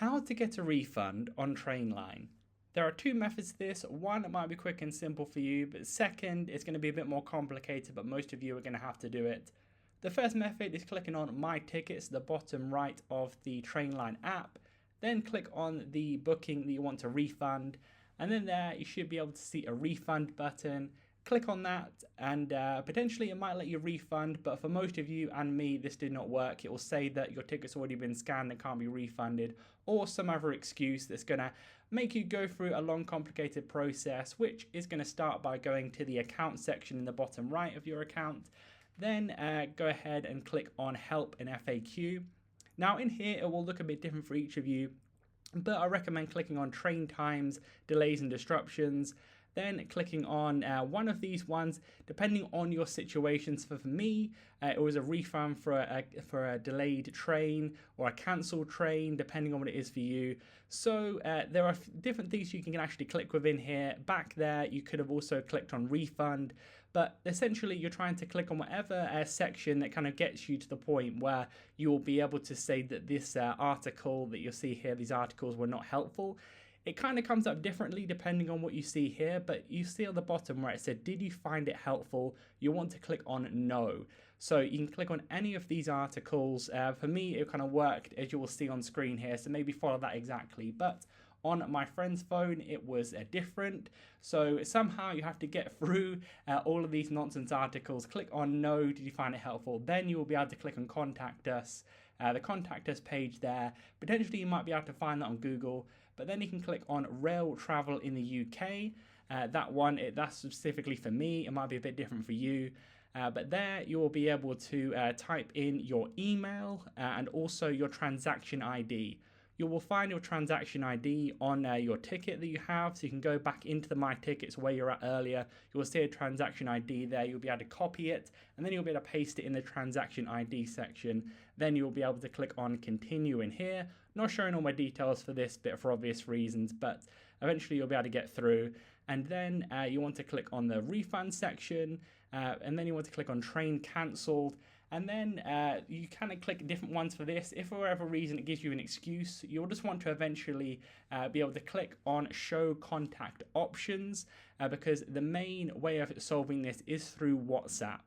How to get a refund on Trainline. There are two methods to this. One, it might be quick and simple for you, but second, it's going to be a bit more complicated, but most of you are going to have to do it. The first method is clicking on My Tickets, the bottom right of the Trainline app. Then click on the booking that you want to refund. And then there, you should be able to see a refund button. Click on that and potentially it might let you refund, but for most of you and me this did not work. It will say that your ticket's already been scanned and can't be refunded, or some other excuse that's going to make you go through a long complicated process, which is going to start by going to the account section in the bottom right of your account. Then go ahead and click on Help and FAQ. Now in here it will look a bit different for each of you, but I recommend clicking on train times, delays and disruptions. Then clicking on one of these ones, depending on your situations. For me, it was a refund for a delayed train or a cancelled train, depending on what it is for you. So there are different things you can actually click within here. Back there, you could have also clicked on refund, but essentially you're trying to click on whatever section that kind of gets you to the point where you will be able to say that this article that you'll see here, these articles were not helpful. It kind of comes up differently depending on what you see here, but you see on the bottom where it said, did you find it helpful? You want to click on no. So you can click on any of these articles. For me, it kind of worked as you will see on screen here, so maybe follow that exactly. But on my friend's phone, it was different. So somehow you have to get through all of these nonsense articles. Click on no, did you find it helpful? Then you will be able to click on contact us. The contact us page there. Potentially you might be able to find that on Google, but then you can click on rail travel in the UK. That's specifically for me. It might be a bit different for you. But there you will be able to type in your email and also your transaction ID. You will find your transaction ID on your ticket that you have, so you can go back into the My Tickets where you're at earlier. You will see a transaction ID there. You'll be able to copy it, and then you'll be able to paste it in the transaction ID section. Then you'll be able to click on Continue in here. Not showing all my details for this bit for obvious reasons, but eventually you'll be able to get through. And then you want to click on the refund section, and then you want to click on Train Cancelled. And then you kind of click different ones for this. If for whatever reason it gives you an excuse, you'll just want to eventually be able to click on Show Contact Options, because the main way of solving this is through WhatsApp.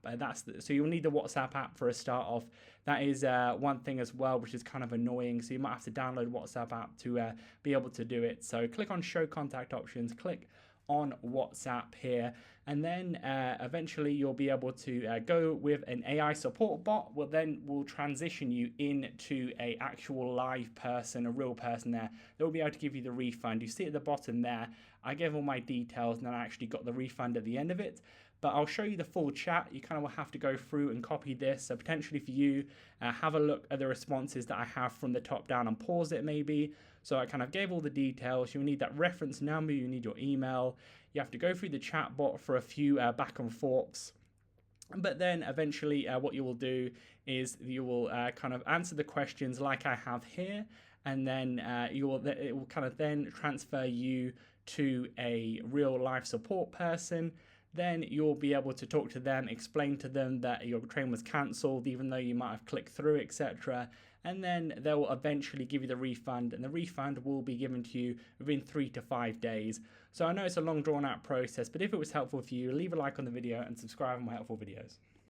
So you'll need the WhatsApp app for a start off. That is one thing as well, which is kind of annoying. So you might have to download WhatsApp app to be able to do it. So click on Show Contact Options, click on WhatsApp here, and then eventually you'll be able to go with an AI support bot. Will transition you into a actual live person, a real person there that will be able to give you the refund. You see at the bottom there, I gave all my details and then I actually got the refund at the end of it. But I'll show you the full chat. You kind of will have to go through and copy this. So potentially for you, have a look at the responses that I have from the top down and pause it maybe. So I kind of gave all the details. You'll need that reference number. You need your email. You have to go through the chat bot for a few back and forths. But then eventually what you will do is you will kind of answer the questions like I have here. And then it will kind of then transfer you to a real life support person. Then you'll be able to talk to them, explain to them that your train was cancelled, even though you might have clicked through, etc. And then they will eventually give you the refund, and the refund will be given to you within 3 to 5 days. So I know it's a long drawn out process, but if it was helpful for you, leave a like on the video and subscribe for more helpful videos.